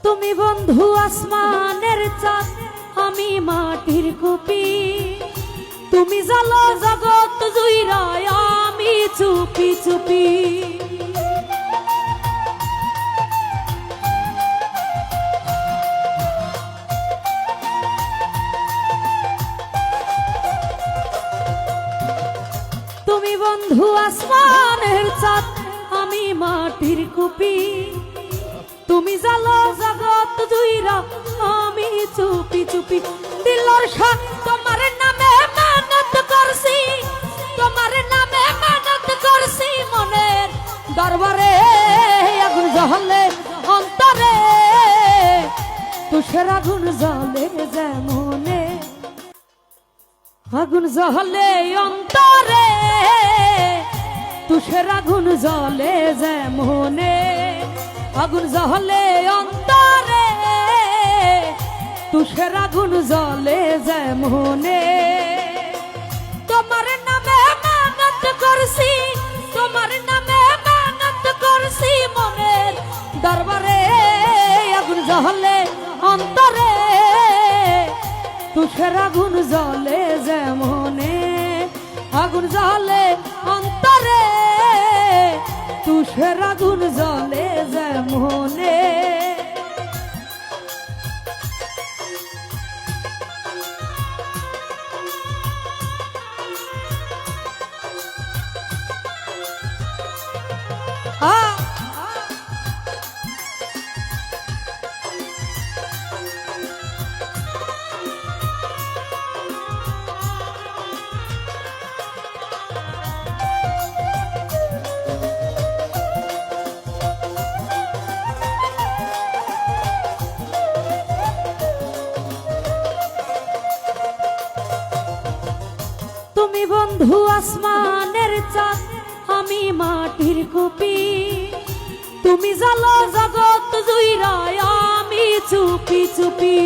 তুমি বন্ধু আসমানের চাঁদ, আমি মাটির কুপি। তুমি জালো জগৎ জুইরায়, আমি চুপি চুপি। তুমি বন্ধু আসমানের চাঁদ, আমি মাটির কুপি। তুমি জালো জগৎ জুইরা, আমি চুপি চুপি। দিলর শাহ তোমার নামে মেহনত করছি, তোমার নামে মেহনত করছি। মনের দরবারে আগুন জ্বলে অন্তরে, তুষের আগুন জ্বলে যেমনে, আগুন জ্বলে অন্তরে, তুষের আগুন জ্বলে যেমনে, আগুন জ্বলে অন্তরে, তুষের আগুন জ্বলে যেমনে। তোমার নামে মেহনত করছি, তোমার নামে মেহনত করছি। মনের দরবারে আগুন জ্বলে অন্তরে, তুষের আগুন জ্বলে যেমনে, আগুন জ্বলে অন্তরে, তুষের আগুন জ্বলে যেমনে। তুমি বন্ধু আসমানের চাঁদ, আমি মাটির কুপি। তুমি জালো জগৎ জুইরায়, আমি চুপি চুপি।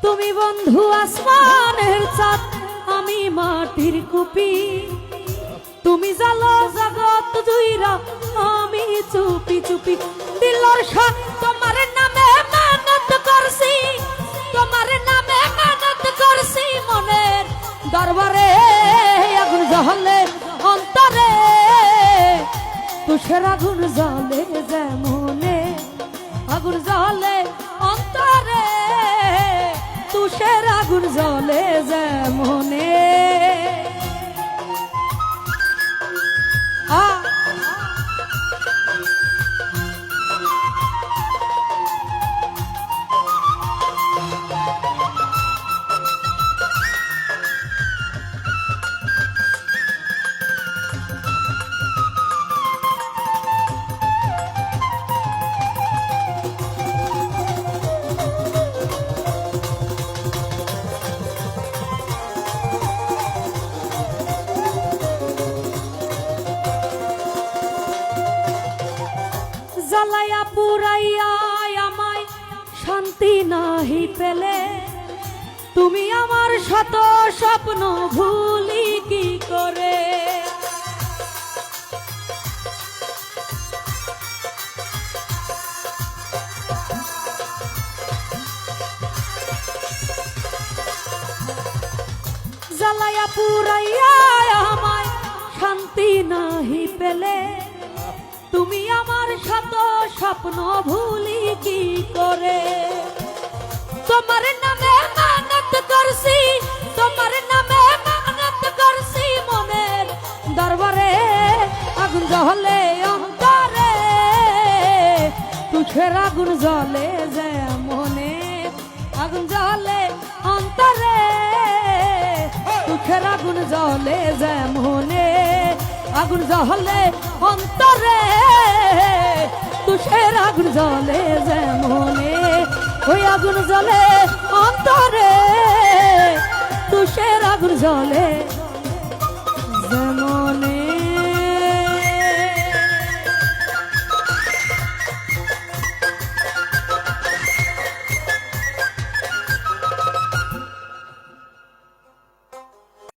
তুমি বন্ধু আসমানের চাঁদ, আমি মাটির কুপি। তুমি জালো জগৎ জুইরা, আমি চুপি চুপি। দিলর শাহ তোমার নামে মেহনত করছি, তোমার নামে মেহনত করছি। মনের দরবারে আগুন জ্বলে অন্তরে, তুষের আগুন জ্বলে যেমনে, আগুন জ্বলে অন্তরে, তুষের আগুন জ্বলে যেমনে। জ্বালাইয়া পুরাইয়া আমায় শান্তি নাহি পেলে, তুমি আমার শত স্বপ্ন ভুলি কি করে। জ্বালাইয়া পুরাইয়া আমায় শান্তি নাহি পেলে, তুমি আমার শত স্বপ্ন ভুলি কি করে। তোমার নামে মেহনত করছি, তোমার নামে মেহনত করছি। মনের দরবারে আগুন জ্বলে অন্তরে, তুষের আগুন জ্বলে যেমনে, আগুন জ্বলে অন্তরে, তুষের আগুন জ্বলে যেমনে, আগুন জ্বলে অন্তরে, তুষের আগুন জ্বলে যেমনে। ওই আগুন জ্বলে অন্তরে, তুষের আগুন জ্বলে